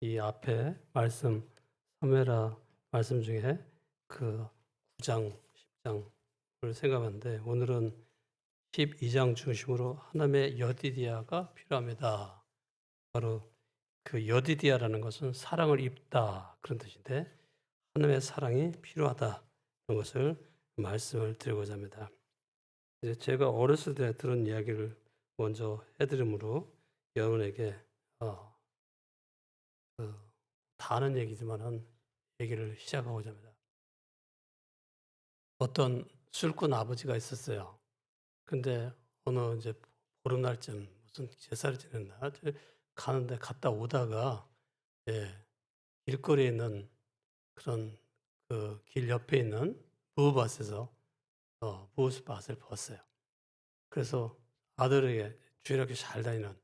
이 앞에 말씀 사무엘하 말씀 중에 그 9 장, 10 장을 생각하는데 오늘은 12장 중심으로 하나님의 여디디아가 필요합니다. 바로 그 여디디아라는 것은 사랑을 입다 그런 뜻인데 하나님의 사랑이 필요하다 그런 것을 말씀을 드리고자 합니다. 이제 제가 어렸을 때 들은 이야기를 먼저 해 드리므로 여러분에게 어 그 다 아는 얘기지만은 얘기를 시작하고자 합니다. 어떤 술꾼 아버지가 있었어요. 근데 어느 이제 보름날쯤 무슨 제사를 지냈나 가는데 갔다 오다가 예 길거리에 있는 그런 그 길 옆에 있는 무밭에서 무엇밭을 봤어요. 그래서 아들에게 주일학교 잘 다니는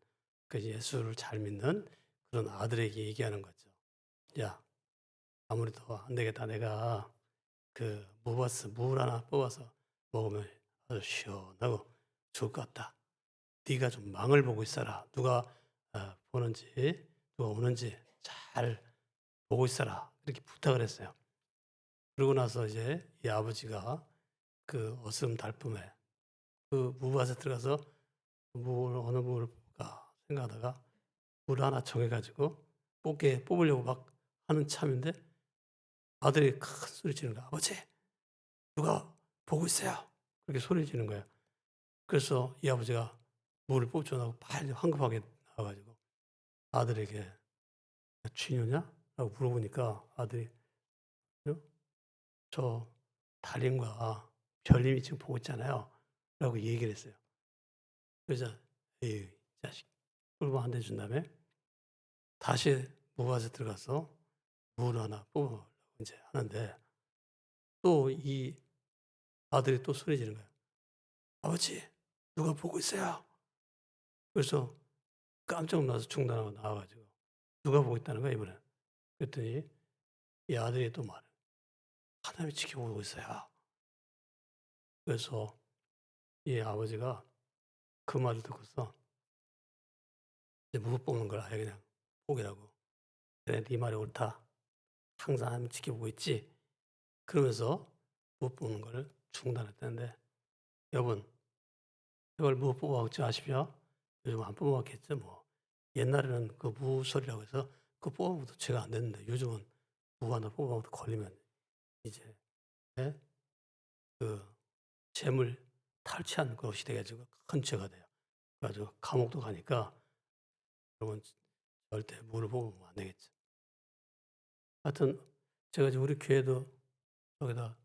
그 예수를 잘 믿는 그런 아들에게 얘기하는 거죠. "야 아무래도 안 되겠다. 내가 그 물 하나 뽑아서 먹으면 아주 시원하고 좋을 것 같다. 네가 좀 망을 보고 있어라. 누가 보는지 누가 오는지 잘 보고 있어라." 이렇게 부탁을 했어요. 그러고 나서 이제 이 아버지가 그 어스름 달품에 그 무밭에 들어가서 뭘 어느 물을 뽑을까 생각하다가 물을 하나 정해 가지고 뽑으려고 막 하는 참인데 아들이 큰 소리 지르는 거야. "아버지 누가 보고 있어요." 그렇게 소리를 지르는 거예요. 그래서 이 아버지가 물을 뽑죠 하고 빨리 황급하게 나와 가지고 아들에게 "취녀냐?" 라고 물어보니까 아들이 "요 저 달님과 별님이 지금 보고 있잖아요." 라고 얘기를 했어요. 그러자 "에이 이 자식." 꿀밤 한 대 준 다음에 다시 무밭에 들어가서 물 하나 뽑으려고 인제 하는데 또 이 아들이 또 소리 지르는 거예요. "아버지 누가 보고 있어요." 그래서 깜짝 놀라서 중단하고 나와 가지고 누가 보고 있다는 거야 이번엔. 그랬더니 이 아들이 또 말해. "하나님이 지켜보고 있어요." 그래서 이 아버지가 그 말을 듣고서 이제 무릎 꿇는 걸 아예 그냥 포기하고 "그래 네 말이 옳다. 항상 하나님이 지켜보고 있지." 그러면서 무릎 꿇는 거를 중단했다는데 여러분 제발 무릎 뽑아 먹지 마십시오. 요즘 안 뽑아 먹겠죠 뭐. 옛날에는 그 무술이라고 해서 그거 뽑아 먹어도 죄가 안 됐는데 요즘은 무 하나 뽑아 먹어도 걸리면 이제 예 그 재물 탈취한 것이 돼 가지고 큰 죄가 돼요. 그래 가지고 감옥도 가니까 여러분 절대 무를 뽑으면 안 되겠죠. 하여튼 제가 지금 우리 교회도 여기다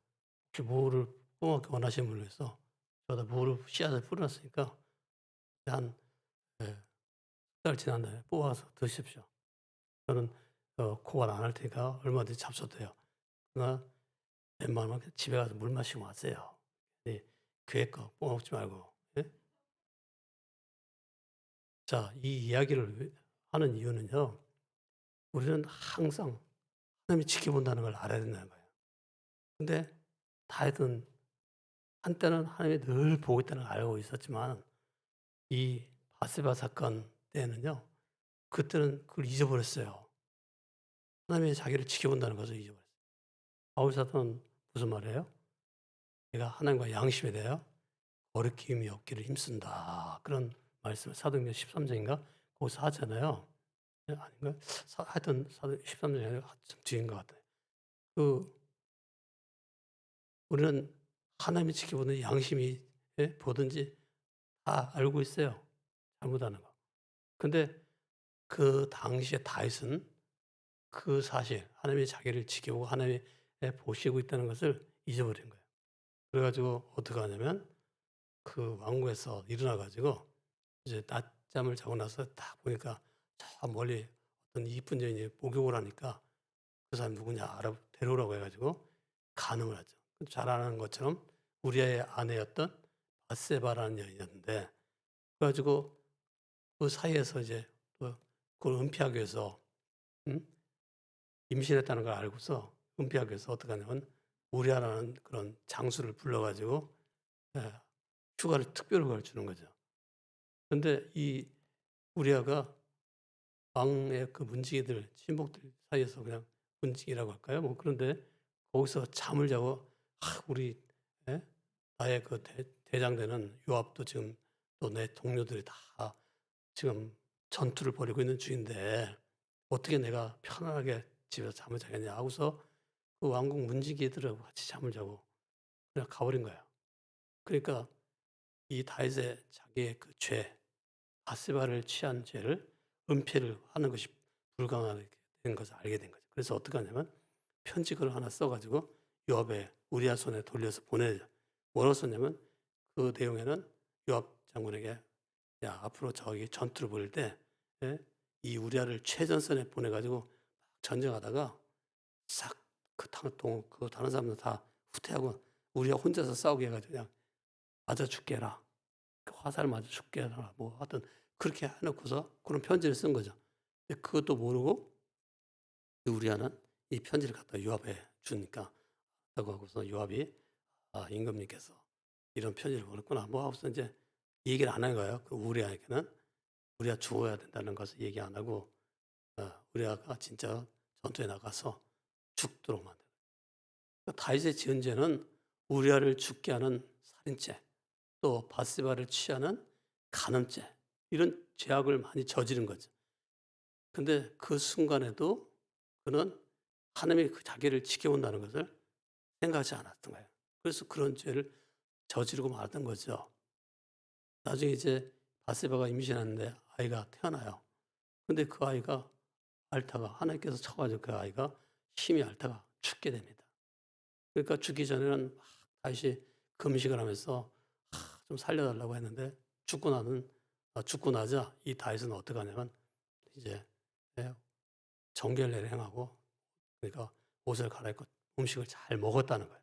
혹시 무를 뽑아 먹기 원하시는 분을 위해서 저기다 무를 씨앗을 뿌려 놨으니까 한 예 달 지난 다음에 뽑아서 드십시오. 저는 고발 안 할 테니까 얼마든지 잡숴도 돼요. 그러나 웬만하면 그냥 집에 가서 물 마시고 마세요. 예 교회 거 뽑아 먹지 말고. 예? 자 이 이야기를 하는 이유는요. 우리는 항상 하나님이 지켜본다는 걸 알아야 된다는 거예요. 근데 다윗은 한때는 하나님이 늘 보고 있다는 걸 알고 있었지만 이 바세바 사건 때는요. 그때는 그걸 잊어버렸어요. 하나님이 자기를 지켜본다는 것을 잊어버렸어요. 바울 사도는 무슨 말이에요? "내가 하나님과 양심에 대하여 거리낌이 없기를 힘쓴다." 그런 말씀을 사도행전 13 장인가 거기서 하잖아요. 예 아닌가요? 하여튼 사도 13 장이 아니라 한참 뒤인 것 같아요. 그 우리는 하나님이 지켜보는 양심이 예 보든지 다 알고 있어요, 잘못하는 거. 근데 그 당시에 다윗은 그 사실 하나님이 자기를 지켜보고 하나님이 예 보시고 있다는 것을 잊어버린 거예요. 그래 가지고 어떻게 하냐면 그 왕궁에서 일어나 가지고 이제 낮잠을 자고 나서 딱 보니까 저 멀리 어떤 이쁜 여인이 목욕을 하니까 그 사람이 누구냐 데려오라고 해 가지고 간음을 하죠. 잘 아는 것처럼 우리아의 아내였던 밧세바라는 여인이었는데 그래 가지고 그 사이에서 이제 또 그걸 은폐하기 위해서 음 임신했다는 걸 알고서 은폐하기 위해서 어떻게 하냐면 우리아라는 그런 장수를 불러 가지고 예 휴가를 특별 휴가를 주는 거죠. 근데 이 우리아가 왕의 그 문지기들, 친복들 사이에서 그냥 문지기라고 할까요? 뭐 그런데 거기서 잠을 자고 우리 예? 나의 그 대장 되는 요압도 지금 또 내 동료들이 다 지금 전투를 벌이고 있는 중인데 어떻게 내가 편안하게 집에서 잠을 자겠냐 하고서 그 왕궁 문지기들하고 같이 잠을 자고 그냥 가버린 거예요. 그러니까 이 다윗의 자기의 그 죄, 바세바를 취한 죄를 은폐를 하는 것이 불가능하게 된 것을 알게 된 거죠. 그래서 어떻게 하냐면 편지글을 하나 써 가지고 요압의 우리아 손에 돌려서 보내죠. 뭐라고 썼냐면 그 내용에는 요압 장군에게 "야 앞으로 저기 전투를 벌일 때 예 이 우리아를 최전선에 보내 가지고 전쟁하다가 싹 그 다른 사람들 다 후퇴하고 우리가 혼자서 싸우게 해 가지고 그냥 맞아 죽게 해라. 그 화살 맞아 죽게 해라." 뭐 하여튼 그렇게 해 놓고서 그런 편지를 쓴 거죠. 근데 그것도 모르고 그 우리아는 이 편지를 갖다 요압에 주니까 라고 하고서 요압이 '아 임금님께서 이런 편지를 보냈구나.' 뭐 하고서 인제 얘기를 안 한 거예요. 그 우리아에게는 우리아 죽어야 된다는 것을 얘기 안 하고 우리아가 진짜 전투에 나가서 죽도록 만든 그러니까 다윗의 지은 죄는 우리아를 죽게 하는 살인죄, 또 바세바를 취하는 간음죄 이런 죄악을 많이 저지른 거죠. 근데 그 순간에도 그는 하나님이 그 자기를 지켜본다는 것을 생각하지 않았던 거예요. 그래서 그런 죄를 저지르고 말았던 거죠. 나중에 이제 바세바가 임신하는데 아이가 태어나요. 근데 그 아이가 앓다가 하나님께서 쳐 가지고 그 아이가 힘이 앓다가 죽게 됩니다. 그러니까 죽기 전에는 막 다윗이 금식을 하면서 좀 살려 달라고 했는데 죽고 나자 이 다윗은 어떻게 하냐면 이제 예 정결례를 행하고 그러니까 옷을 갈아입고 음식을 잘 먹었다는 거예요.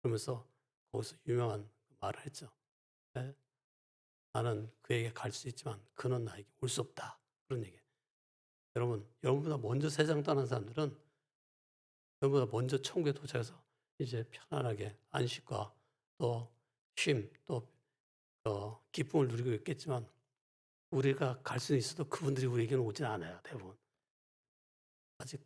그러면서 거기서 유명한 말을 했죠. 예. "나는 그에게 갈 수 있지만 그는 나에게 올 수 없다." 그런 얘기예요. 여러분, 여러분보다 먼저 세상 떠난 사람들은 여러분보다 먼저 천국에 도착해서 이제 편안하게 안식과 또 쉼, 또 기쁨을 누리고 있겠지만 우리가 갈 수는 있어도 그분들이 우리에게는 오진 않아요, 대부분. 아직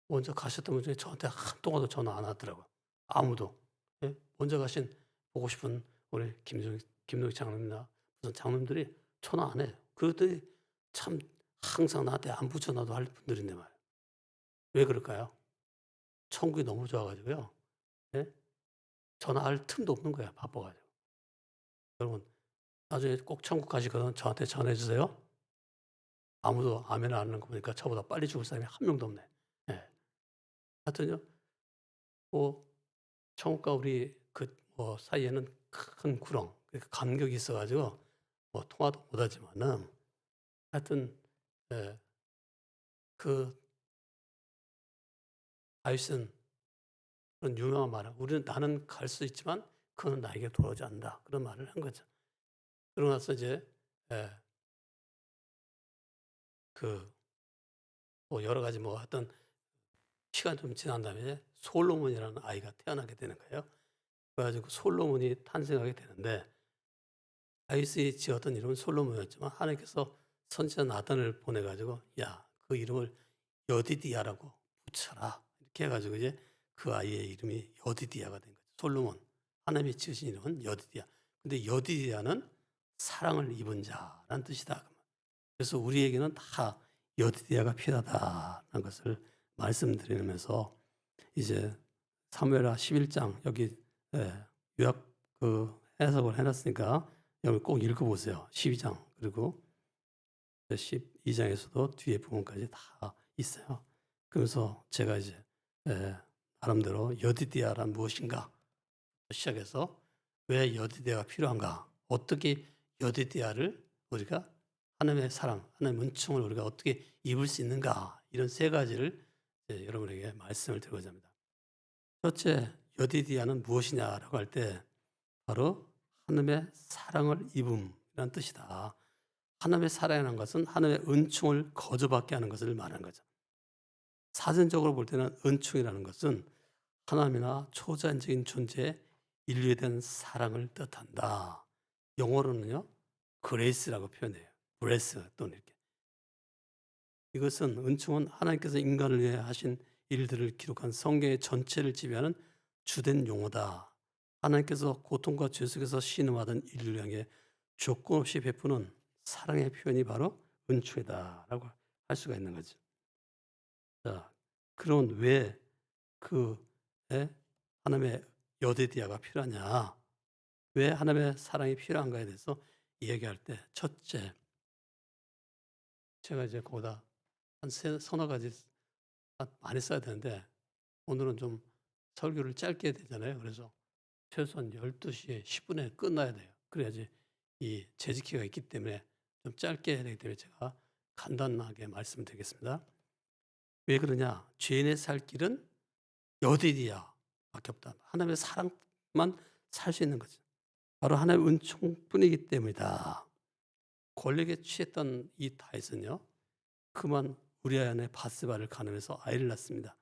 먼저 가셨던 분 중에 저한테 한 통화도 전화 안 하더라고요. 아무도. 예? 먼저 가신 보고 싶은 우리 김동익 장로님이나 무슨 장로님들이 전화 안 해요. 그것들이 참 항상 나한테 안부 전화도 할 분들인데 말이에요. 왜 그럴까요? 천국이 너무 좋아 가지고요. 예? 전화할 틈도 없는 거야, 바빠 가지고. 여러분 나중에 꼭 천국 가시거든 저한테 전화해 주세요. 아무도 아멘 안 하는 거 보니까 저보다 빨리 죽을 사람이 한 명도 없네. 예. 하여튼요. 뭐 천국과 우리 그 뭐 사이에는 큰 구렁 그러니까 간격이 있어 가지고 뭐 통화도 못 하지만은 하여튼 예 그 다윗은 그런 유명한 말을 우리는 "나는 갈 수 있지만 그는 나에게 돌아오지 않는다." 그런 말을 한 거죠. 그러고 나서 이제 예 그 뭐 여러 가지 뭐 하여튼 시간이 좀 지난 다음에 솔로몬이라는 아이가 태어나게 되는 거예요. 그래 가지고 솔로몬이 탄생하게 되는데 다윗이 지었던 이름은 솔로몬이었지만 하나님께서 선지자 나단을 보내 가지고 "야 그 이름을 여디디야라고 붙여라." 이렇게 해 가지고 이제 그 아이의 이름이 여디디야가 된 거죠. 솔로몬. 하나님이 지으신 이름은 여디디야. 근데 여디디야는 사랑을 입은 자라는 뜻이다. 그래서 우리에게는 다 여디디야가 필요하다는 것을 말씀드리면서 이제 사무엘하 11장 여기 예 요약 그 해석을 해 놨으니까 여기 꼭 읽어 보세요. 12장 그리고 12 장에서도 뒤에 부분까지 다 있어요. 그러면서 제가 이제 예 나름대로 여디디아란 무엇인가 시작해서 왜 여디디아가 필요한가? 어떻게 여디디아를 우리가 하나님의 사랑, 하나님의 은총을 우리가 어떻게 입을 수 있는가? 이런 세 가지를 이제 여러분에게 말씀을 드리고자 합니다. 첫째, 여디디아는 무엇이냐라고 할 때 바로 하나님의 사랑을 입음이라는 뜻이다. 하나님의 사랑이라는 것은 하나님의 은총을 거저받게 하는 것을 말하는 거죠. 사전적으로 볼 때는 은총이라는 것은 하나님이나 초자연적인 존재의 인류에 대한 사랑을 뜻한다. 영어로는요, 그레이스라고 표현해요. 브레스 또는 이렇게. 이것은 은총은 하나님께서 인간을 위해 하신 일들을 기록한 성경의 전체를 지배하는 주된 용어다. 하나님께서 고통과 죄 속에서 신음하던 인류를 향해 조건 없이 베푸는 사랑의 표현이 바로 은총이다라고 할 수가 있는 거죠. 자, 그런 왜 그 하나님의 여디디아가 필요하냐? 왜 하나님의 사랑이 필요한가에 대해서 이야기할 때 첫째, 제가 이제 거기다 한 서너 가지 많이 써야 되는데 오늘은 좀 설교를 짧게 해야 되잖아요. 그래서 최소한 12시 10분에 끝나야 돼요. 그래야지 이 재직기가 있기 때문에 좀 짧게 해야 되기 때문에 제가 간단하게 말씀드리겠습니다. 왜 그러냐? 죄인의 살 길은 여디디아밖에 없다. 하나님의 사랑만 살 수 있는 거죠. 바로 하나님의 은총뿐이기 때문이다. 권력에 취했던 이 다윗은요. 그만 우리아 안에 바스바를 가늠해서 아이를 낳습니다.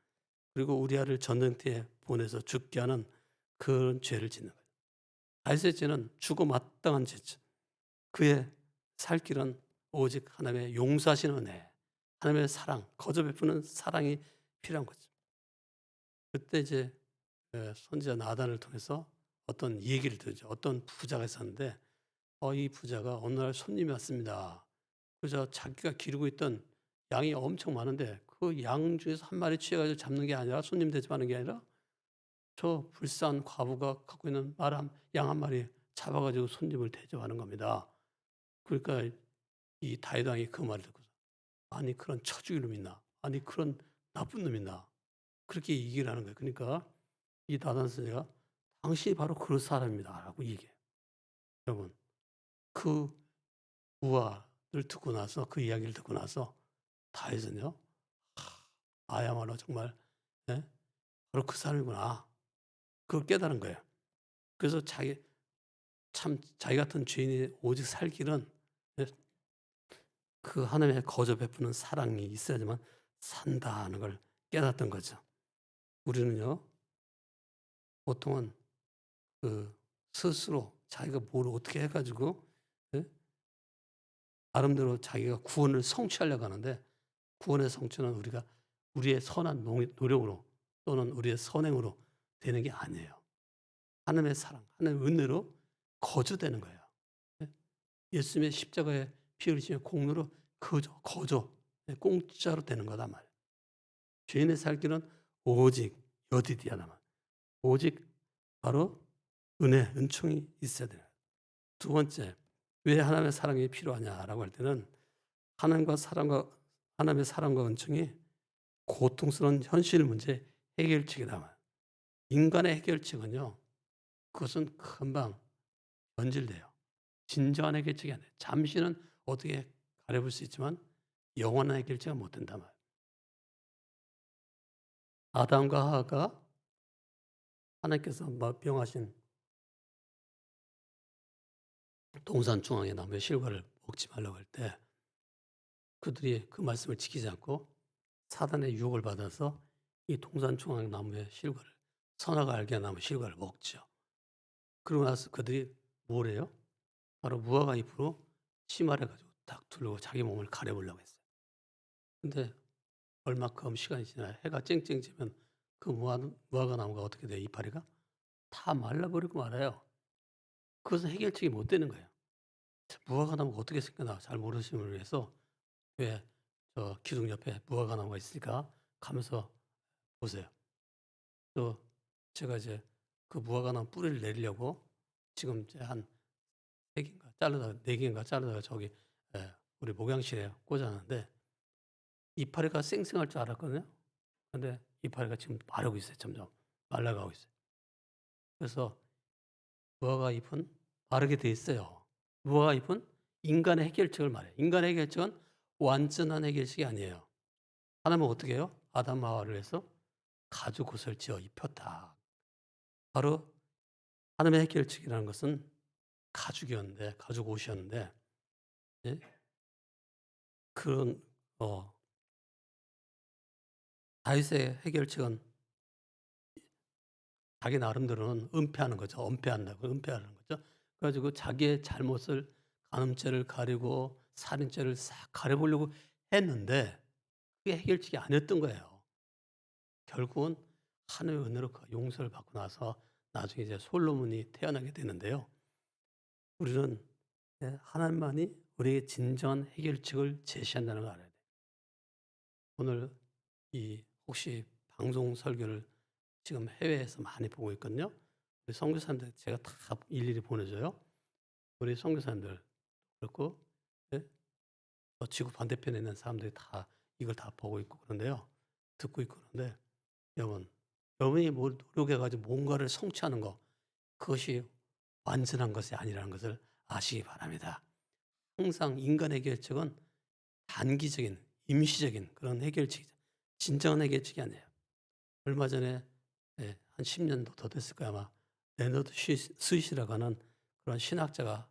그리고 우리아를 전쟁터에 보내서 죽게 하는 그런 죄를 짓는 거예요. 다윗의 죄는 죽어 마땅한 죄죠. 그의 살 길은 오직 하나님의 용서하시는 은혜, 하나님의 사랑, 거저 베푸는 사랑이 필요한 거죠. 그때 이제 선지자 나단을 통해서 어떤 얘기를 들죠. 어떤 부자가 있었는데 이 부자가 어느 날 손님이 왔습니다. 그래서 자기가 기르고 있던 양이 엄청 많은데 그 양 중에서 한 마리 취해가지고 잡는 게 아니라 손님 대접하는 게 아니라 저 불쌍한 과부가 갖고 있는 양 한 마리 잡아가지고 손님을 대접하는 겁니다. 그러니까 이 다윗 왕이 그 말을 듣고 아니 그런 처죽일 놈 있나? 아니 그런 나쁜 놈 있나? 그렇게 얘기를 하는 거예요. 그러니까 이 나단 선생가 당신이 바로 그런 사람입니다라고 얘기해요. 여러분 그 우화를 듣고 나서 그 이야기를 듣고 나서 다윗은요. 나야말로 정말 예? 바로 그 사람이구나. 그걸 깨달은 거예요. 그래서 자기 같은 죄인이 오직 살 길은 예? 그 하나님의 거저 베푸는 사랑이 있어야지만 산다는 걸 깨닫던 거죠. 우리는요, 보통은 그 스스로 자기가 뭘 어떻게 해가지고 예? 나름대로 자기가 구원을 성취하려고 하는데 구원의 성취는 우리가 우리의 선한 노력으로 또는 우리의 선행으로 되는 게 아니에요. 하나님의 사랑, 하나님의 은혜로 거저되는 거예요. 예? 예수님의 십자가에 피 흘리시며 공로로 거저 공짜로 되는 거다 말이에요. 죄인의 살 길은 오직 여디디아다 말. 오직 바로 은혜, 은총이 있어야 돼요. 두 번째, 왜 하나님의 사랑이 필요하냐라고 할 때는 하나님의 사랑과 은총이 고통스러운 현실 문제 해결책이다 말. 인간의 해결책은요, 그것은 금방 변질돼요. 진정한 해결책이 아니에요. 잠시는 어떻게 가려볼 수 있지만 영원한 해결책은 못 된단 말이에요. 아담과 하와가 하나님께서 명하신 동산 중앙의 나무의 실과를 먹지 말라고 할 때 그들이 그 말씀을 지키지 않고 사단의 유혹을 받아서 이 동산 중앙의 나무의 실과를 선악을 알게 하는 나무 실과를 먹죠. 그러고 나서 그들이 뭘 해요? 바로 무화과 잎으로 치마를 가지고 딱 두르고 자기 몸을 가려보려고 했어요. 근데 얼마큼 시간이 지나 해가 쨍쨍 지면 그 무화과 나무가 어떻게 돼요? 이파리가 다 말라버리고 말아요. 그것은 해결책이 못 되는 거예요. 무화과 나무가 어떻게 생겼나 잘 모르시는 분을 위해서 왜 저 기둥 옆에 무화과 나무가 있으니까 가면서 보세요. 또 제가 이제 그 무화과 나무 뿌리를 내리려고 지금 이제 한 3개인가 자르다가 4개인가 자르다가 저기 우리 목양실에 꽂아놨는데 이파리가 쌩쌩할 줄 알았거든요. 근데 이파리가 지금 마르고 있어요. 점점 말라가고 있어요. 그래서 무화과 잎은 마르게 돼 있어요. 무화과 잎은 인간의 해결책을 말해요. 인간의 해결책은 완전한 해결책이 아니에요. 하나님은 어떻게 해요? 아담 하와를 해서 가죽 옷을 지어 입혔다. 바로 하나님의 해결책이라는 것은 가죽이었는데 가죽 옷이었는데 예? 그런 다윗의 해결책은 자기 나름대로는 은폐하는 거죠. 은폐한다고 은폐하는 거죠. 그래가지고 자기의 잘못을 간음죄를 가리고 살인죄를 싹 가려보려고 했는데 그게 해결책이 아니었던 거예요. 결국은 하나님의 은혜로 그 용서를 받고 나서 나중에 이제 솔로몬이 태어나게 되는데요. 우리는 하나님만이 우리에게 진정한 해결책을 제시한다는 걸 알아야 돼요. 오늘 이 혹시 방송 설교를 지금 해외에서 많이 보고 있거든요. 우리 선교사님들 제가 다 일일이 보내줘요. 우리 선교사님들 그렇고 예? 지구 반대편에 있는 사람들이 다 이걸 다 보고 있고 그런데요. 듣고 있고 그런데 여러분, 여러분이 뭘 노력해 가지고 뭔가를 성취하는 거 그것이 완전한 것이 아니라는 것을 아시기 바랍니다. 항상 인간의 해결책은 단기적인 임시적인 그런 해결책이죠. 진정한 해결책이 아니에요. 얼마 전에 한 10년도 더 됐을 거야 아마 레너드 스윗이라고 하는 그런 신학자가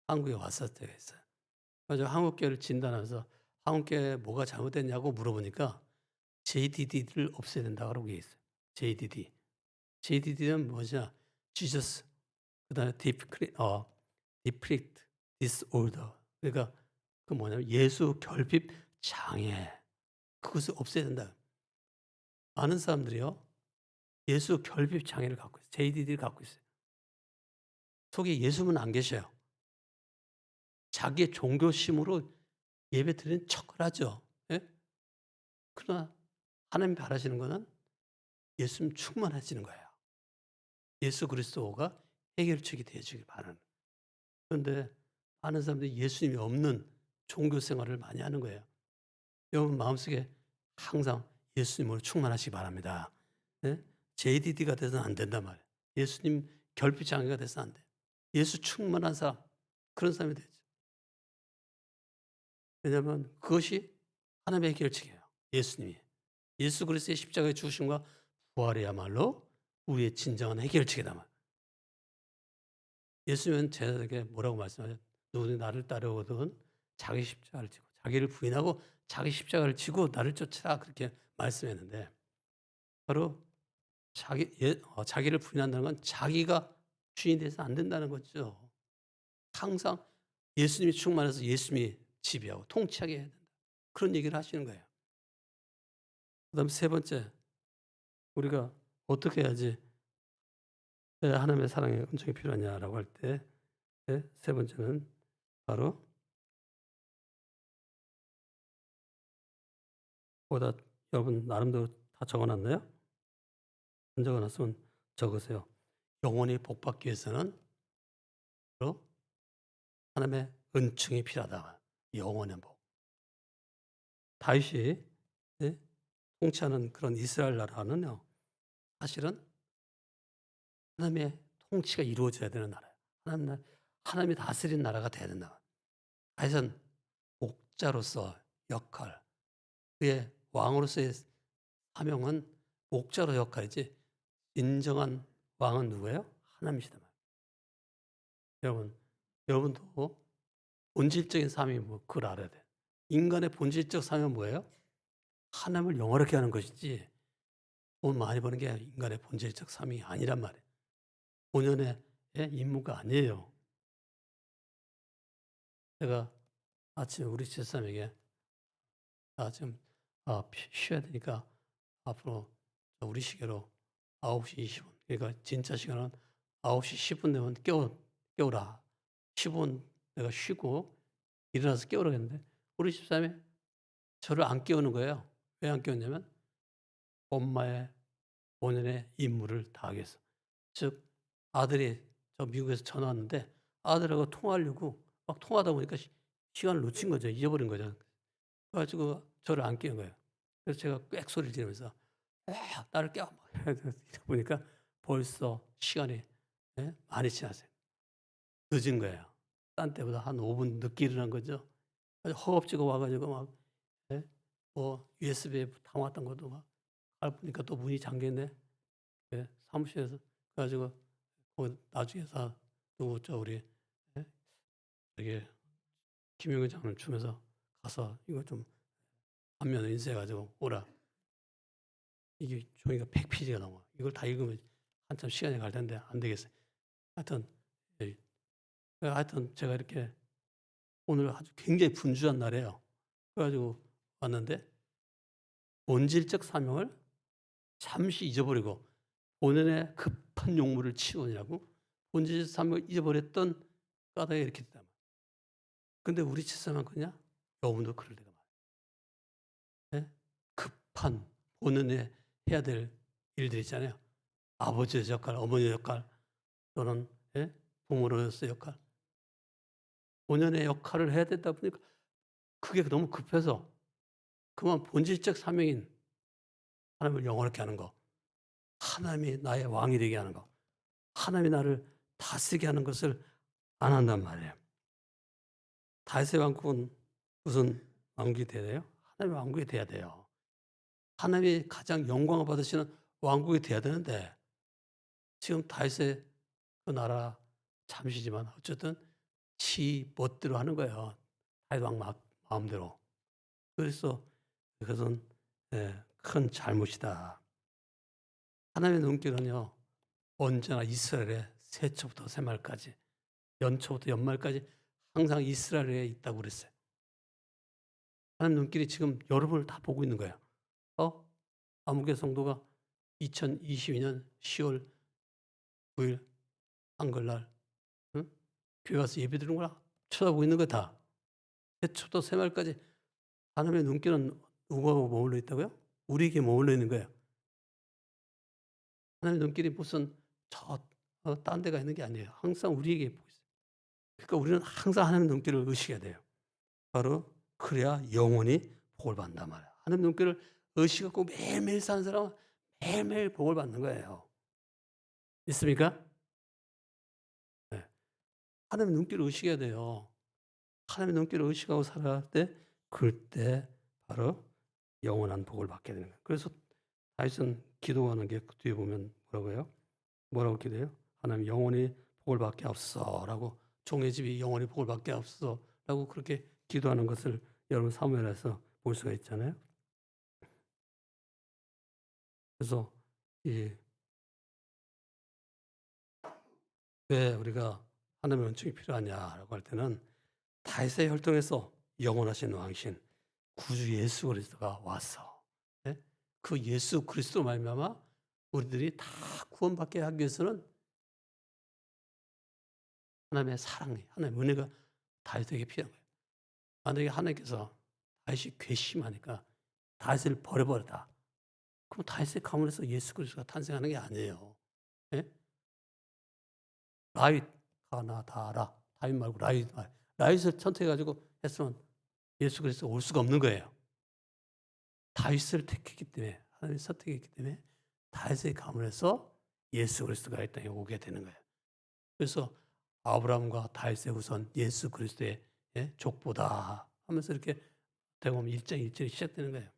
한국에 왔을 때가 있어요. 그래서 한국교회를 진단하면서 한국교회에 뭐가 잘못됐냐고 물어보니까 JDD를 없애야 된다고 그러고 있어요. JDD. JDD는 뭐냐? Jesus. 그다음에 Deplete Disorder. 그러니까 그 뭐냐면 예수 결핍 장애. 그것을 없애야 된다. 많은 사람들이요. 예수 결핍 장애를 갖고 있어요. JDD를 갖고 있어요. 속에 예수는 안 계셔요. 자기의 종교심으로 예배 드리는 척을 하죠. 예? 그러나 하나님이 바라시는 것은 예수님 충만해지는 거예요. 예수 그리스도가 해결책이 되어주길 바라는. 그런데 많은 사람들이 예수님이 없는 종교 생활을 많이 하는 거예요. 여러분 마음속에 항상 예수님으로 충만하시기 바랍니다. 예? JDD가 돼서는 안 된단 말이에요. 예수님 결핍 장애가 돼서는 안 돼요. 예수 충만한 사람, 그런 사람이 되죠. 왜냐하면 그것이 하나님의 해결책이에요. 예수님이. 예수 그리스도의 십자가의 죽으심과 부활이야말로 우리의 진정한 해결책이다 말. 예수님은 제자들에게 뭐라고 말씀하셨? 누구든지 나를 따르거든 자기 십자가를 지고 자기를 부인하고 자기 십자가를 지고 나를 쫓으라 그렇게 말씀했는데 바로 자기를 부인한다는 건 자기가 주인이 돼서 안 된다는 거죠. 항상 예수님이 충만해서 예수님이 지배하고 통치하게 해야 된다. 그런 얘기를 하시는 거예요. 그다음 세 번째 우리가 어떻게 해야지 하나님의 사랑의 은총이 필요하냐라고 할 때 세 번째는 바로 보다 여러분 나름대로 다 적어 놨나요? 안 적어 놨으면 적으세요. 영원히 복받기 위해서는 바로 하나님의 은총이 필요하다. 영원의 복. 다윗이 예? 통치하는 그런 이스라엘 나라는요. 사실은 하나님의 통치가 이루어져야 되는 나라예요. 하나님이 다스리는 나라가 돼야 된다. 다윗은 목자로서 역할, 그의 왕으로서의 사명은 목자로 역할이지 진정한 왕은 누구예요? 하나님이시단 말이에요. 여러분도 본질적인 사명이 그걸 알아야 돼요. 인간의 본질적 사명은 뭐예요? 하나님을 영화롭게 하는 것이지 돈 많이 버는 게 인간의 본질적 사명이 아니란 말이에요. 본연의 임무가 아니에요. 제가 아침에 우리 집사람에게 지금 쉬어야 되니까 앞으로 우리 시계로 9시 20분 그러니까 진짜 시간은 9시 10분 되면 깨우라. 15분 내가 쉬고 일어나서 깨우라 했는데 우리 집사람이 저를 안 깨우는 거예요. 왜 안 깨웠냐면 엄마의 본연의 임무를 다하기 위해서. 즉 아들이 저 미국에서 전화 왔는데 아들하고 통화하려고 막 통화하다 보니까 시간을 놓친 거죠. 잊어버린 거죠. 그래 가지고 저를 안 깨운 거예요. 그래서 제가 꽥 소리를 지르면서 나를 깨워. 이러다 보니까 벌써 시간이 많이 지났어요. 늦은 거예요. 딴 때보다 한 5분 늦게 일어난 거죠. 그래서 허겁지겁 와 가지고 막 뭐 USB에 담았던 것도 막 보니까 또 문이 잠겨 있네. 사무실에서 그래 가지고 나중에 누구 우리 저기 김용현 장로님 주면서 가서 이거 좀 안면 인쇄해 가지고 오라. 이게 종이가 100페이지가 넘어. 이걸 다 읽으면 한참 시간이 갈 텐데 안 되겠어요. 하여튼 예. 하여튼 제가 이렇게 오늘 아주 굉장히 분주한 날이에요. 그래 가지고 왔는데 본질적 사명을 잠시 잊어버리고 본연의 급한 욕구를 치우느라고 본질적 사명을 잊어버렸던 까닭에 이렇게 됐단 말이에요. 근데 우리 집사만 그냐? 여러분도 그럴 때가 많아요. 예? 급한 본연의 해야 될 일들 있잖아요. 아버지의 역할, 어머니의 역할 또는 예? 부모로서의 역할. 본연의 역할을 해야 되다 보니까 그게 너무 급해서 그만 본질적 사명인 하나님을 영원하게 하는 거, 하나님이 나의 왕이 되게 하는 거, 하나님이 나를 다스리게 하는 것을 안 한단 말이에요. 다윗의 왕국은 무슨 왕국이 돼야 돼요? 하나님의 왕국이 돼야 돼요. 하나님이 가장 영광을 받으시는 왕국이 돼야 되는데 지금 다윗의 그 나라 잠시지만 어쨌든 지 멋대로 하는 거예요. 다윗 왕 마음대로. 그래서 그것은 큰 잘못이다. 하나님의 눈길은요 언제나 이스라엘의 새초부터 새말까지 연초부터 연말까지 항상 이스라엘에 있다고 그랬어요. 하나님 눈길이 지금 여러분을 다 보고 있는 거예요. 아무개 성도가 2022년 10월 9일 한글날 응? 교회 와서 예배 드리는구나 쳐다보고 있는 거 다. 새초부터 새말까지 하나님의 눈길은 누구하고 머물러 있다고요? 우리에게 머물러 있는 거예요. 하나님의 눈길이 무슨 딴 데가 있는 게 아니에요. 항상 우리에게 보고 있어요. 그러니까 우리는 항상 하나님의 눈길을 의식해야 돼요. 바로 그래야 영원히 복을 받는단 말이에요. 하나님 눈길을 의식하고 매일매일 사는 사람은 매일매일 복을 받는 거예요. 있습니까? 네. 하나님 눈길을 의식해야 돼요. 하나님의 눈길을 의식하고 살아갈 때 그때 바로 영원한 복을 받게 되는 거예요. 그래서 다윗은 기도하는 게 그 뒤에 보면 뭐라고요? 뭐라고 기도해요? 하나님 영원히 복을 받게 하옵소서라고 종의 집이 영원히 복을 받게 하옵소서라고 그렇게 기도하는 것을 여러분 사무엘에서 볼 수가 있잖아요. 그래서 왜 우리가 하나님의 은총이 필요하냐라고 할 때는 다윗의 혈통에서 영원하신 왕이신 구주 예수 그리스도가 와서 예? 그 예수 그리스도 말미암아 우리들이 다 구원받게 하기 위해서는 하나님의 사랑이 하나님의 은혜가 다윗에게 필요한 거예요. 만약에 하나님께서 다윗이 괘씸하니까 다윗을 버려버렸다. 그럼 다윗의 가문에서 예수 그리스도가 탄생하는 게 아니에요. 예? 라윗 가나다라 다윗 말고 라윗을 선택해가지고 했으면 예수 그리스도가 올 수가 없는 거예요. 다윗을 택했기 때문에 하나님이 선택했기 때문에 다윗의 가문에서 예수 그리스도가 이 땅에 오게 되는 거예요. 그래서 아브라함과 다윗의 후손 예수 그리스도의 족보다 하면서 이렇게 대보면 1장 1절이 시작되는 거예요.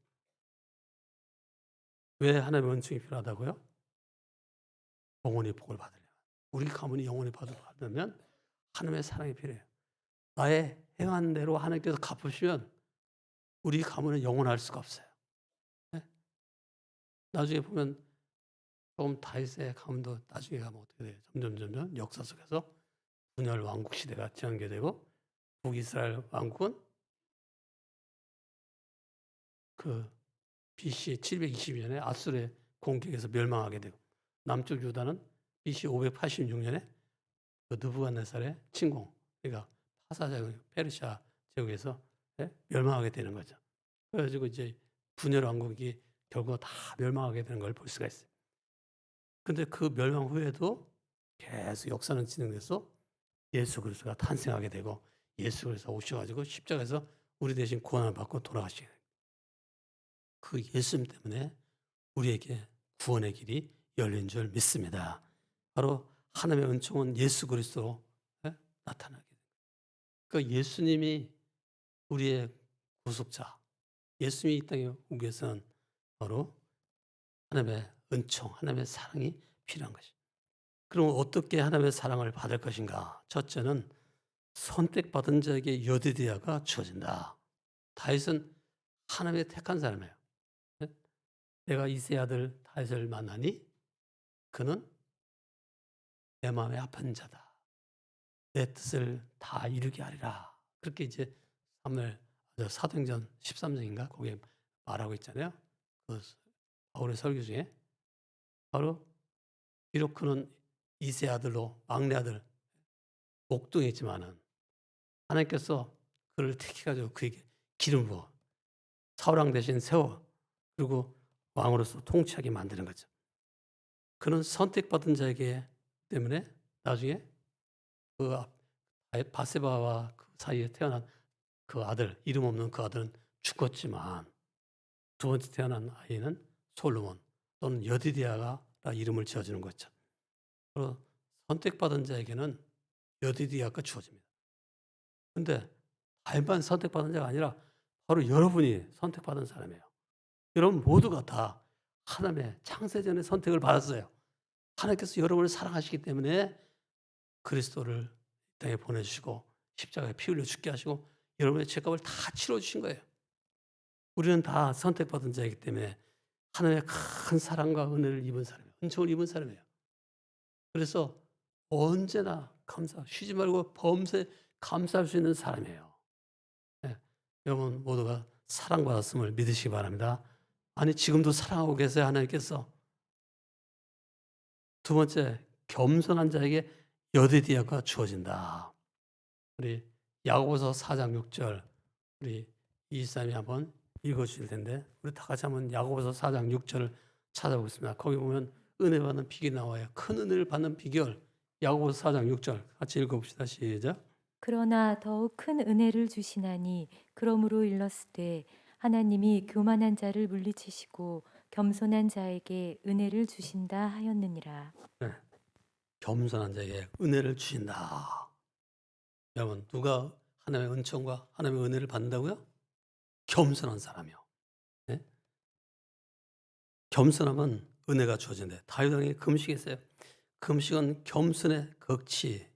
왜 하나님의 은총이 필요하다고요? 영원히 복을 받으려면. 우리 가문이 영원히 복을 받으면 하나님의 사랑이 필요해요. 나의 행한 대로 하나님께서 갚으시면 우리 가문은 영원할 수가 없어요. 네? 나중에 보면 조금 다윗의 가문도 나중에 가면 어떻게 돼요? 점점 역사 속에서 분열 왕국 시대가 전개되고 북이스라엘 왕국은 그 BC 722년에 아수르의 공격에서 멸망하게 되고 남쪽 유다는 BC 586년에 그 느부갓네살의 침공, 그러니까 파사제국 페르시아 제국에서 멸망하게 되는 거죠. 그래가지고 이제 분열 왕국이 결국 다 멸망하게 되는 걸 볼 수가 있어요. 근데 그 멸망 후에도 계속 역사는 진행돼서 예수 그리스도가 탄생하게 되고 예수 그리스도가 오셔가지고 십자가에서 우리 대신 구원을 받고 돌아가시게 돼요. 그 예수님 때문에 우리에게 구원의 길이 열린 줄 믿습니다. 바로 하나님의 은총은 예수 그리스도로 나타나게 돼요. 그러니까 예수님이 우리의 구속자, 예수님이 이 땅에 오기 위해서는 바로 하나님의 은총, 하나님의 사랑이 필요한 것이죠. 그럼 어떻게 하나님의 사랑을 받을 것인가? 첫째는 선택받은 자에게 여디디아가 주어진다. 다윗은 하나님의 택한 사람이에요. 내가 이새의 아들 다윗을 만나니 그는 내 마음에 합한 자다. 내 뜻을 다 이루게 하리라. 그렇게 이제 사도행전 13장인가 거기에 말하고 있잖아요. 그 바울의 설교 중에 바로 비록 그는 이세 아들로 막내 아들 목동이지만은 하나님께서 그를 택해 가지고 그에게 기름 부어 사울왕 대신 세워 그리고 왕으로서 통치하게 만드는 거죠. 그는 선택받은 자에게 때문에 나중에 그 바세바와 그 사이에 태어난 그 아들 이름 없는 그 아들은 죽었지만 두 번째 태어난 아이는 솔로몬 또는 여디디아가 이름을 지어주는 거죠. 그리고 선택받은 자에게는 여디디아가 주어집니다. 근데 다만 선택받은 자가 아니라 바로 여러분이 선택받은 사람이에요. 여러분 모두가 다 하나님의 창세전에 선택을 받았어요. 하나님께서 여러분을 사랑하시기 때문에 그리스도를 이 땅에 보내주시고 십자가에 피 흘려 죽게 하시고 여러분의 죄값을 다 치러주신 거예요. 우리는 다 선택받은 자이기 때문에 하나님의 큰 사랑과 은혜를 입은 사람이에요. 은총을 입은 사람이에요. 그래서 언제나 쉬지 말고 범사에 감사할 수 있는 사람이에요. 네. 여러분 모두가 사랑받았음을 믿으시기 바랍니다. 아니 지금도 사랑하고 계세요 하나님께서. 두 번째 겸손한 자에게 여디디아가 주어진다. 우리 야고보서 4장 6절 우리 이지사님이 한번 읽어주실 텐데 우리 다 같이 한번 야고보서 4장 6절을 찾아보겠습니다. 거기 보면 은혜 받는 비결이 나와요. 큰 은혜를 받는 비결 야고보서 4장 6절 같이 읽어봅시다. 시작. 그러나 더욱 큰 은혜를 주시나니 그러므로 일렀으되 하나님이 교만한 자를 물리치시고 겸손한 자에게 은혜를 주신다 하였느니라. 네. 겸손한 자에게 은혜를 주신다. 여러분 누가 하나님의 은총과 하나님의 은혜를 받는다고요? 겸손한 사람이요. 네? 겸손하면 은혜가 주어진대. 다윗 왕이 금식했어요. 금식은 겸손의 극치,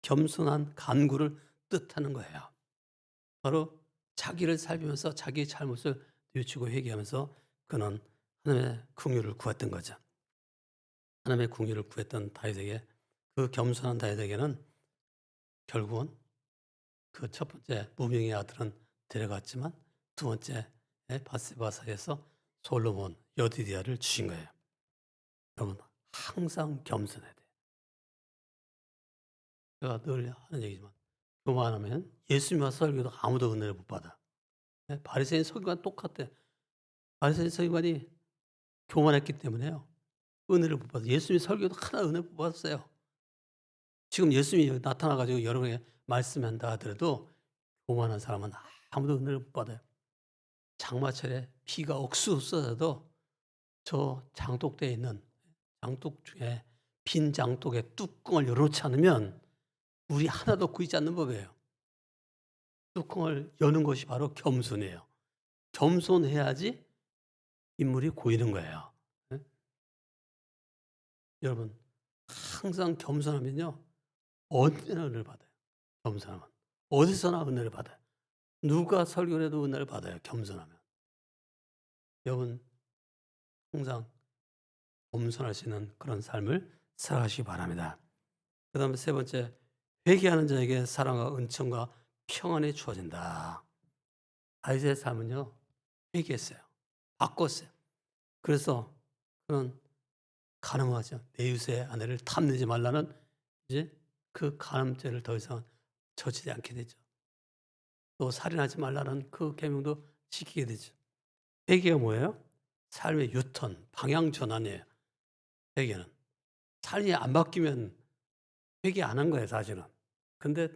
겸손한 간구를 뜻하는 거예요. 바로 자기를 살피면서 자기의 잘못을 뉘우치고 회개하면서 그는 하나님의 긍휼을 구했던 거죠. 하나님의 긍휼을 구했던 다윗에게 그 겸손한 다윗에게는 결국은 그 첫 번째 무명의 아들은 데려갔지만 두 번째 바세바사에서 솔로몬 여디디아를 주신 거예요. 여러분 항상 겸손해야 돼요. 제가 늘 하는 얘기지만 교만하면 예수님 와서 설교도 아무도 은혜를 못 받아. 바리새인 서기관 똑같아. 바리새인 서기관이 교만했기 때문에요. 은혜를 못 받아. 예수님 설교도 하나 은혜 못 받았어요. 지금 예수님이 나타나 가지고 여러분에게 말씀한다 하더라도 교만한 사람은 아무도 은혜를 못 받아요. 장마철에 비가 억수 쏟아도 저 장독대에 있는 장독 중에 빈 장독의 뚜껑을 열어놓지 않으면 물이 하나도 고이지 않는 법이에요. 뚜껑을 여는 것이 바로 겸손이에요. 겸손해야지 인물이 고이는 거예요. 예? 여러분 항상 겸손하면요. 언제나 은혜를 받아요. 겸손하면. 어디서나 은혜를 받아요. 누가 설교를 해도 은혜를 받아요. 겸손하면. 여러분 항상 겸손할 수 있는 그런 삶을 살아가시기 바랍니다. 그 다음에 세 번째 회개하는 자에게 사랑과 은총과 평안이 주어진다. 다윗의 삶은요. 회개했어요. 바꿨어요. 그래서 그는 간음하죠. 내 이웃의 아내를 탐내지 말라는 이제 그 간음죄를 더 이상 저지르지 않게 되죠. 또 살인하지 말라는 그 계명도 지키게 되죠. 회개가 뭐예요? 삶의 유턴, 방향 전환이에요. 회개는 삶이 안 바뀌면 회개 안 한 거예요, 사실은. 근데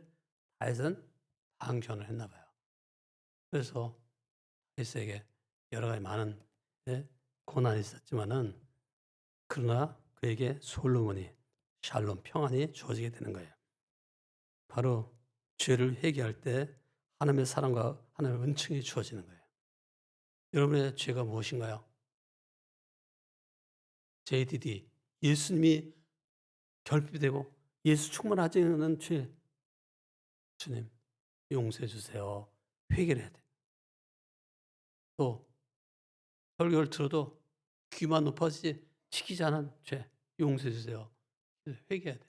다윗은 방향 전환을 했나 봐요. 그래서 다윗에게 여러 가지 많은 고난이 있었지만은 그러나 그에게 솔로몬이 샬롬 평안이 주어지게 되는 거예요. 바로 죄를 회개할 때 하나님의 사랑과 하나님의 은총이 주어지는 거예요. 여러분의 죄가 무엇인가요? JDD 예수님이 결핍되고 예수 충만하지 않은 죄 주님 용서해 주세요. 회개를 해야 돼. 또 설교를 들어도 귀만 높아지지 지키지 않은 죄 용서해 주세요. 회개해야 돼.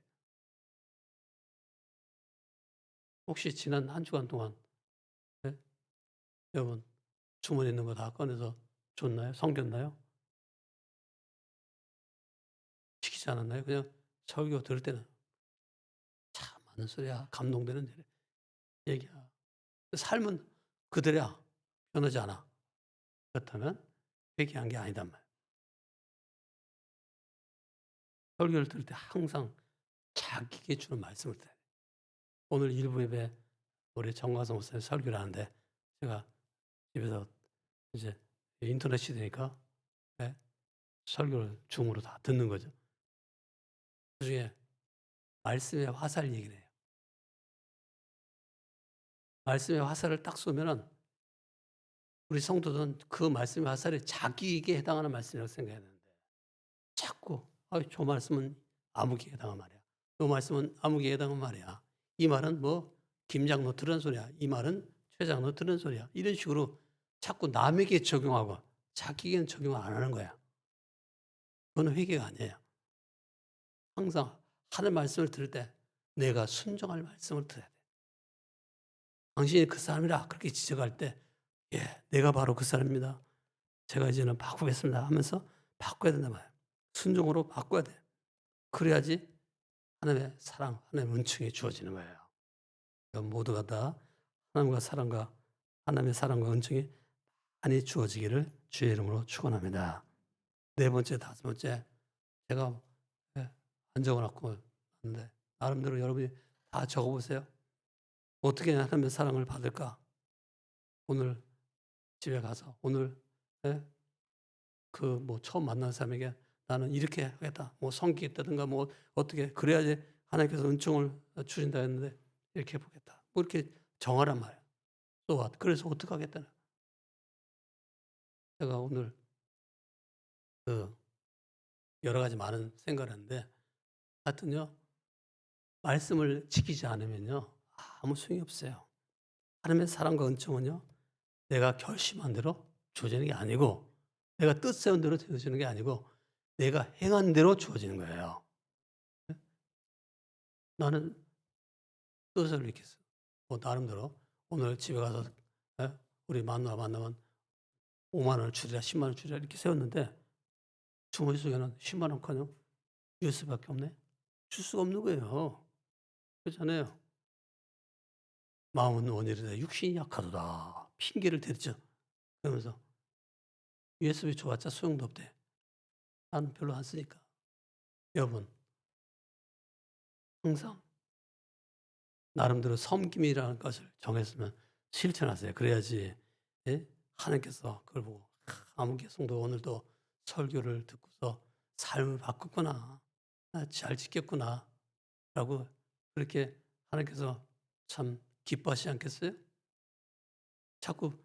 혹시 지난 한 주간 동안 네? 여러분 주머니에 있는 거 다 꺼내서 줬나요? 섬겼나요? 시키지 않았나요? 그냥 설교 들을 때는 '참 맞는 소리야. 감동되는 얘기야.' 삶은 그대로야. 변하지 않아. 그렇다면 회개한 게 아니단 말이에요. 설교를 들을 때 항상 자기에게 주는 말씀을 들어야 돼요. 오늘 일부 예배 우리 정광석 목사님 설교를 하는데 제가 집에서 이제 인터넷 시대니까 예 설교를 줌으로 다 듣는 거죠. 그중에 말씀의 화살 얘기를 해요. 말씀의 화살을 딱 쏘면은 우리 성도들은 그 말씀의 화살이 자기에게 해당하는 말씀이라고 생각해야 되는데 자꾸 저 말씀은 아무개에 해당한 말이야. 요 말씀은 아무개에 해당한 말이야. 이 말은 뭐 김장로 들은 소리야. 이 말은 최장로 들은 소리야. 이런 식으로 자꾸 남에게 적용하고 자기에게는 적용 안 하는 거야. 그건 회개가 아니에요. 항상 하는 말씀을 들을 때 내가 순종할 말씀을 들어야 돼. 당신이 그 사람이라 그렇게 지적할 때 예, 내가 바로 그 사람입니다. 제가 이제는 바꾸겠습니다 하면서 바꿔야 된단 말이에요. 순종으로 바꿔야 돼. 그래야지 하나님의 사랑, 하나님의 은총이 주어지는 거예요. 모두가 다 하나님의 사랑과 은총이 많이 주어지기를 주의 이름으로 축원합니다. 네 번째, 다섯 번째 제가 예, 안 적어놨고 있는데 나름대로 여러분이 다 적어보세요. 어떻게 하나님의 사랑을 받을까? 오늘 집에 가서 오늘 예, 그 뭐 처음 만난 사람에게 나는 이렇게 하겠다. 뭐 섬기겠다든가 뭐 어떻게 그래야지 하나님께서 은총을 주신다 했는데 이렇게 해 보겠다. 뭐 이렇게 정하란 말이에요. 또 그래서 어떻게 하겠다는 제가 오늘 그 여러 가지 많은 생각을 했는데 하여튼요. 말씀을 지키지 않으면요. 아무 소용이 없어요. 하나님의 사랑과 은총은요. 내가 결심한 대로 주어지는 게 아니고 내가 뜻 세운 대로 주어지는 게 아니고 내가 행한 대로 주어지는 거예요. 예? 나는 뜻을 이렇게 뭐 나름대로 오늘 집에 가서 예? 우리 만나면 5만 원을 줄이라 10만 원을 줄이라 이렇게 세웠는데 주머니 속에는 10만 원커녕 USB밖에 없네. 줄 수가 없는 거예요. 그렇잖아요. 마음은 원이르되 육신이 약하도다. 핑계를 대죠. 그러면서 USB 줘봤자 소용도 없대. 나는 별로 안 쓰니까. 여러분 항상 나름대로 섬김이라는 것을 정했으면 실천하세요. 그래야지 예? 하나님께서 그걸 보고 아무개 성도 오늘도 설교를 듣고서 삶을 바꿨구나. 잘 지켰구나. 라고 그렇게 하나님께서 참 기뻐하시지 않겠어요? 자꾸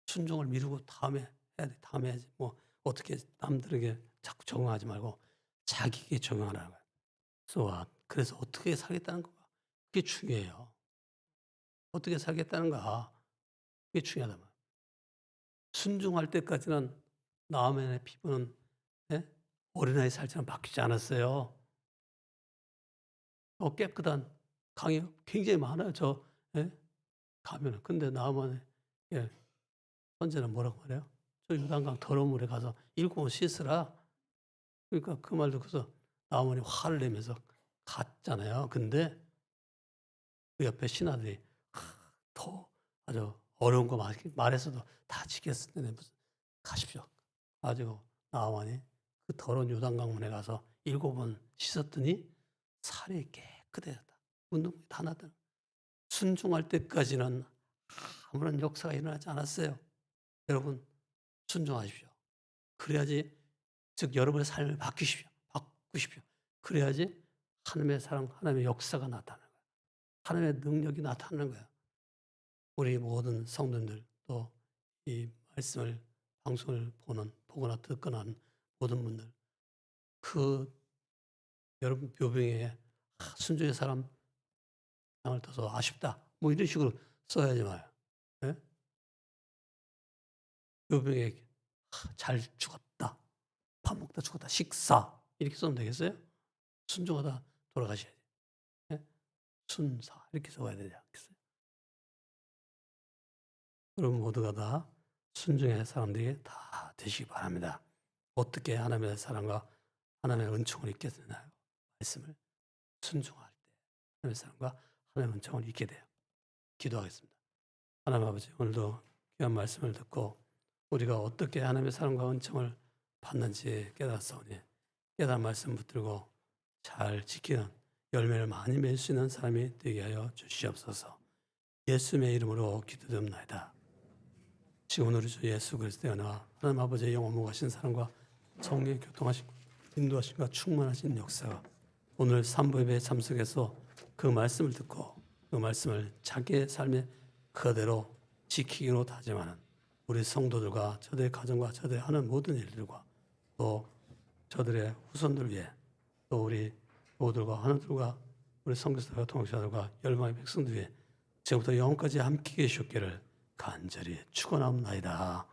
순종을 미루고 다음에 해야 돼. 다음에 해야지. 뭐 어떻게 남들에게 자꾸 적용하지 말고 자기에게 적용하라는 거예요. 그래서 어떻게 살겠다는 거가 그게 중요해요. 어떻게 살겠다는가 그게 중요하단 말이에요. 순종할 때까지는 나만의 피부는 예? 어린아이 살처럼 바뀌지 않았어요. 깨끗한 강이 굉장히 많아요. 예? 가면은. 근데 나만의 예, 선제는 뭐라고 말해요? 저 요단강 더러운 물에 가서 7번 씻으라. 그러니까 그 말 듣고서 나무니 화를 내면서 갔잖아요. 근데 그 옆에 신하들이 더 아주 어려운 거 말했어도 다 지켰을 텐데 무슨 가십시오. 가지고 나와니 그 더러운 요단강물에 가서 7번 씻었더니 살이 깨끗해졌다. 운동이 다 났다. 순종할 때까지는 아무런 역사가 일어나지 않았어요. 여러분 순종하십시오. 그래야지 즉 여러분의 삶을 바꾸십시오. 그래야지 하나님의 사랑, 하나님의 역사가 나타나는 거예요. 하나님의 능력이 나타나는 거예요. 우리 모든 성도들 또 이 말씀을 방송을 보거나 듣거나 하는 모든 분들 그 여러분 묘병에 순종의 사람 땅을 떠서 아쉽다 뭐 이런 식으로 써야지 마요. 예? 묘병에 잘 죽었다. 밥 먹다 죽었다. 식사 이렇게 써면 되겠어요? 순종하다 돌아가셔야지. 예? 순사 이렇게 써야 되지 않겠어요? 여러분 모두가 다 순종의 사람들이 다 되시기 바랍니다. 어떻게 하나님의 사랑과 하나님의 은총을 잊게 되나요? 말씀을 순종할 때 하나님의 사랑과 하나님의 은총을 잊게 돼요. 기도하겠습니다. 하나님 아버지, 오늘도 귀한 말씀을 듣고 우리가 어떻게 하나님의 사랑과 은총을 받는지 깨달았사오니 깨달은 말씀 붙들고 잘 지키는 열매를 많이 맺을 수 있는 사람이 되게 하여 주시옵소서. 예수님의 이름으로 기도드립니다. 지금 우리 주 예수 그리스도의 은혜와 하나님 아버지의 영원무하신 사랑과 성령의 교통하신 인도하심과 충만하신 역사가 오늘 삼부예배에 참석해서 그 말씀을 듣고 그 말씀을 자기의 삶에 그대로 지키기로 다짐하는 우리 성도들과 저들의 가정과 저들의 하는 모든 일들과 또 저들의 후손들 위해 또 우리 모두가 하나님들과 우리 성교사들과 통역자들과 열방의 백성들 위해 지금부터 영원까지 함께 계시옵기를 간절히 축원합니다.